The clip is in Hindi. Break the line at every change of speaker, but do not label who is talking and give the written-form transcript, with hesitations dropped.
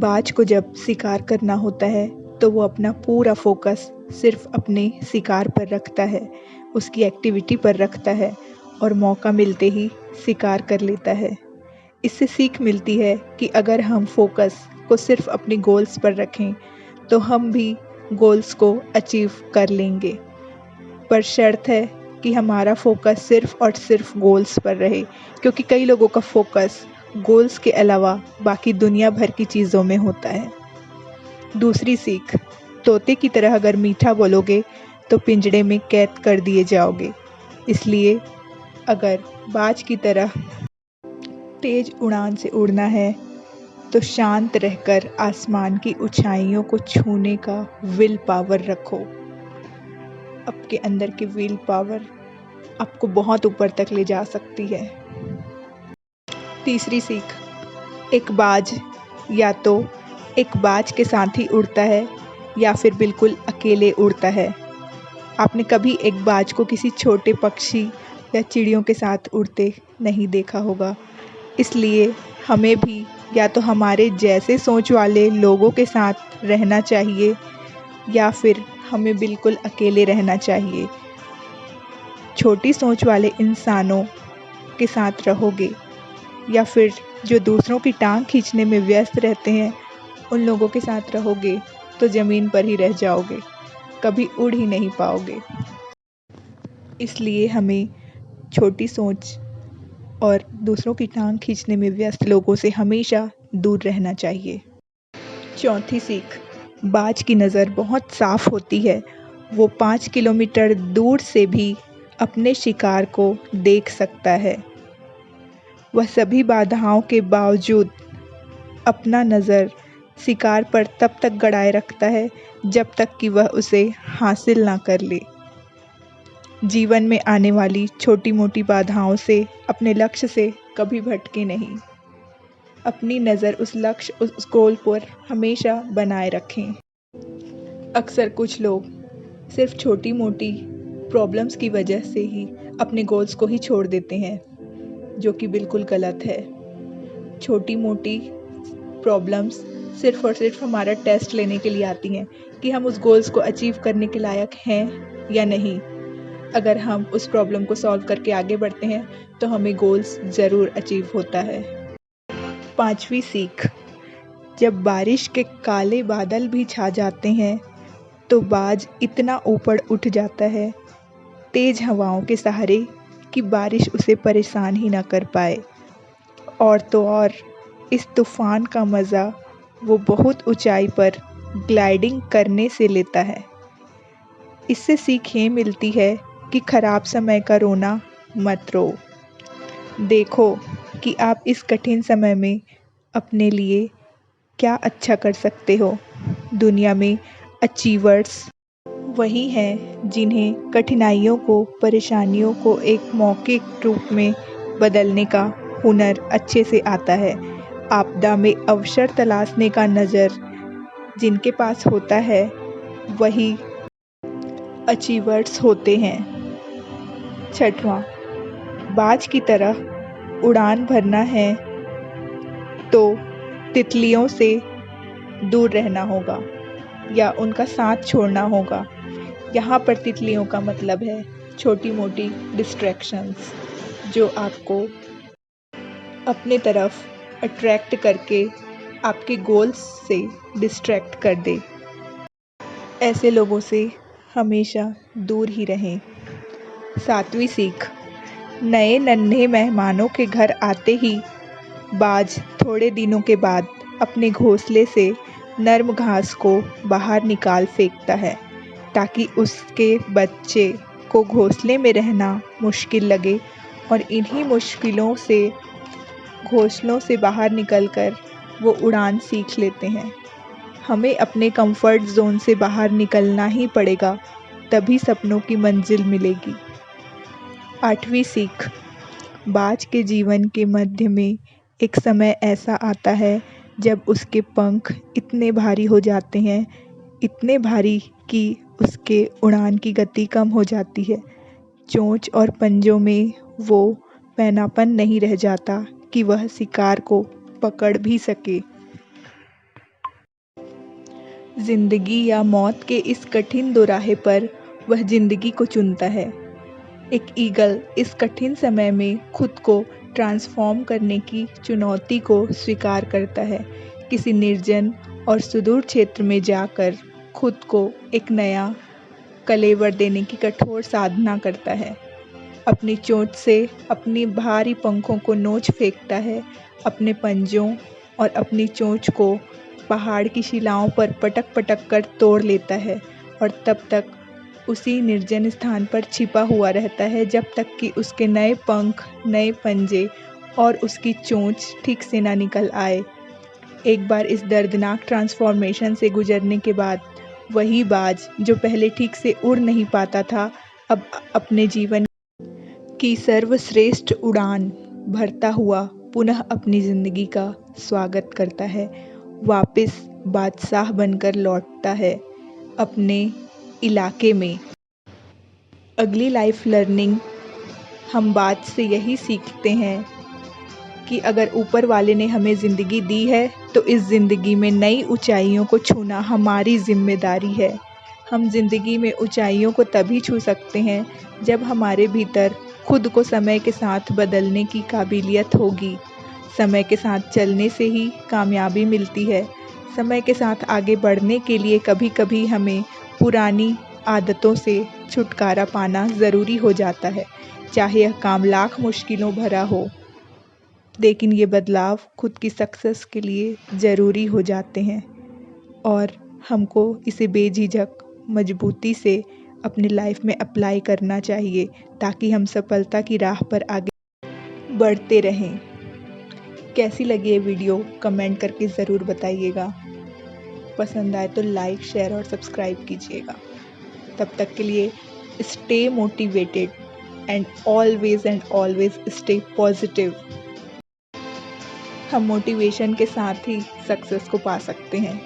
बाज को जब शिकार करना होता है तो वो अपना पूरा फोकस सिर्फ अपने शिकार पर रखता है, उसकी एक्टिविटी पर रखता है और मौका मिलते ही शिकार कर लेता है। इससे सीख मिलती है कि अगर हम फोकस को सिर्फ अपने गोल्स पर रखें तो हम भी गोल्स को अचीव कर लेंगे, पर शर्त है कि हमारा फोकस सिर्फ और सिर्फ गोल्स पर रहे, क्योंकि कई लोगों का फोकस गोल्स के अलावा बाकी दुनिया भर की चीज़ों में होता है। दूसरी सीख, तोते की तरह अगर मीठा बोलोगे तो पिंजड़े में कैद कर दिए जाओगे। इसलिए अगर बाज की तरह तेज उड़ान से उड़ना है तो शांत रहकर आसमान की ऊंचाइयों को छूने का विल पावर रखो। आपके अंदर की विल पावर आपको बहुत ऊपर तक ले जा सकती है। तीसरी सीख, एक बाज या तो एक बाज के साथ ही उड़ता है या फिर बिल्कुल अकेले उड़ता है। आपने कभी एक बाज को किसी छोटे पक्षी या चिड़ियों के साथ उड़ते नहीं देखा होगा। इसलिए हमें भी या तो हमारे जैसे सोच वाले लोगों के साथ रहना चाहिए या फिर हमें बिल्कुल अकेले रहना चाहिए। छोटी सोच वाले इंसानों के साथ रहोगे या फिर जो दूसरों की टांग खींचने में व्यस्त रहते हैं उन लोगों के साथ रहोगे तो ज़मीन पर ही रह जाओगे, कभी उड़ ही नहीं पाओगे। इसलिए हमें छोटी सोच और दूसरों की टांग खींचने में व्यस्त लोगों से हमेशा दूर रहना चाहिए। चौथी सीख, बाज की नज़र बहुत साफ होती है। वो 5 किलोमीटर दूर से भी अपने शिकार को देख सकता है। वह सभी बाधाओं के बावजूद अपना नज़र शिकार पर तब तक गड़ाए रखता है जब तक कि वह उसे हासिल ना कर ले। जीवन में आने वाली छोटी मोटी बाधाओं से अपने लक्ष्य से कभी भटके नहीं। अपनी नज़र उस लक्ष्य, उस गोल पर हमेशा बनाए रखें। अक्सर कुछ लोग सिर्फ छोटी मोटी प्रॉब्लम्स की वजह से ही अपने गोल्स को ही छोड़ देते हैं, जो कि बिल्कुल गलत है। छोटी मोटी प्रॉब्लम्स सिर्फ और सिर्फ हमारा टेस्ट लेने के लिए आती हैं कि हम उस गोल्स को अचीव करने के लायक हैं या नहीं। अगर हम उस प्रॉब्लम को सॉल्व करके आगे बढ़ते हैं तो हमें गोल्स ज़रूर अचीव होता है। पांचवी सीख, जब बारिश के काले बादल भी छा जाते हैं तो बाज इतना ऊपर उठ जाता है तेज हवाओं के सहारे कि बारिश उसे परेशान ही ना कर पाए। और तो और इस तूफान का मज़ा वो बहुत ऊंचाई पर ग्लाइडिंग करने से लेता है। इससे सीख ये मिलती है कि खराब समय का रोना मत रो। देखो कि आप इस कठिन समय में अपने लिए क्या अच्छा कर सकते हो। दुनिया में अचीवर्स वही हैं जिन्हें कठिनाइयों को, परेशानियों को एक मौके के रूप में बदलने का हुनर अच्छे से आता है। आपदा में अवसर तलाशने का नज़र जिनके पास होता है वही अचीवर्स होते हैं। छठवां, बाज की तरह उड़ान भरना है तो तितलियों से दूर रहना होगा या उनका साथ छोड़ना होगा। यहाँ पर तितलियों का मतलब है छोटी मोटी डिस्ट्रैक्शंस जो आपको अपने तरफ अट्रैक्ट करके आपके गोल्स से डिस्ट्रैक्ट कर दे। ऐसे लोगों से हमेशा दूर ही रहें। सातवीं सीख, नए नन्हे मेहमानों के घर आते ही बाज थोड़े दिनों के बाद अपने घोंसले से नर्म घास को बाहर निकाल फेंकता है ताकि उसके बच्चे को घोंसले में रहना मुश्किल लगे और इन्हीं मुश्किलों से घोंसलों से बाहर निकलकर वो उड़ान सीख लेते हैं। हमें अपने कंफर्ट जोन से बाहर निकलना ही पड़ेगा, तभी सपनों की मंजिल मिलेगी। आठवीं सीख, बाज के जीवन के मध्य में एक समय ऐसा आता है जब उसके पंख इतने भारी हो जाते हैं, इतने भारी कि उसके उड़ान की गति कम हो जाती है। चोंच और पंजों में वो पैनापन नहीं रह जाता कि वह शिकार को पकड़ भी सके। जिंदगी या मौत के इस कठिन दोराहे पर वह जिंदगी को चुनता है। एक ईगल इस कठिन समय में खुद को ट्रांसफॉर्म करने की चुनौती को स्वीकार करता है। किसी निर्जन और सुदूर क्षेत्र में जाकर खुद को एक नया कलेवर देने की कठोर साधना करता है। अपनी चोंच से अपनी भारी पंखों को नोच फेंकता है, अपने पंजों और अपनी चोंच को पहाड़ की शिलाओं पर पटक पटक कर तोड़ लेता है और तब तक उसी निर्जन स्थान पर छिपा हुआ रहता है जब तक कि उसके नए पंख, नए पंजे और उसकी चोंच ठीक से ना निकल आए। एक बार इस दर्दनाक ट्रांसफॉर्मेशन से गुजरने के बाद वही बाज जो पहले ठीक से उड़ नहीं पाता था, अब अपने जीवन की सर्वश्रेष्ठ उड़ान भरता हुआ पुनः अपनी ज़िंदगी का स्वागत करता है। वापस बादशाह बनकर लौटता है अपने इलाके में। अगली लाइफ लर्निंग हम बात से यही सीखते हैं कि अगर ऊपर वाले ने हमें ज़िंदगी दी है तो इस ज़िंदगी में नई ऊंचाइयों को छूना हमारी जिम्मेदारी है। हम ज़िंदगी में ऊंचाइयों को तभी छू सकते हैं जब हमारे भीतर खुद को समय के साथ बदलने की काबिलियत होगी। समय के साथ चलने से ही कामयाबी मिलती है। समय के साथ आगे बढ़ने के लिए कभी कभी हमें पुरानी आदतों से छुटकारा पाना ज़रूरी हो जाता है, चाहे यह काम लाख मुश्किलों भरा हो, लेकिन ये बदलाव खुद की सक्सेस के लिए ज़रूरी हो जाते हैं और हमको इसे बेझिझक मजबूती से अपनी लाइफ में अप्लाई करना चाहिए ताकि हम सफलता की राह पर आगे बढ़ते रहें। कैसी लगी ये वीडियो कमेंट करके ज़रूर बताइएगा। पसंद आए तो लाइक, शेयर और सब्सक्राइब कीजिएगा। तब तक के लिए stay motivated and always stay positive. हम मोटिवेशन के साथ ही सक्सेस को पा सकते हैं।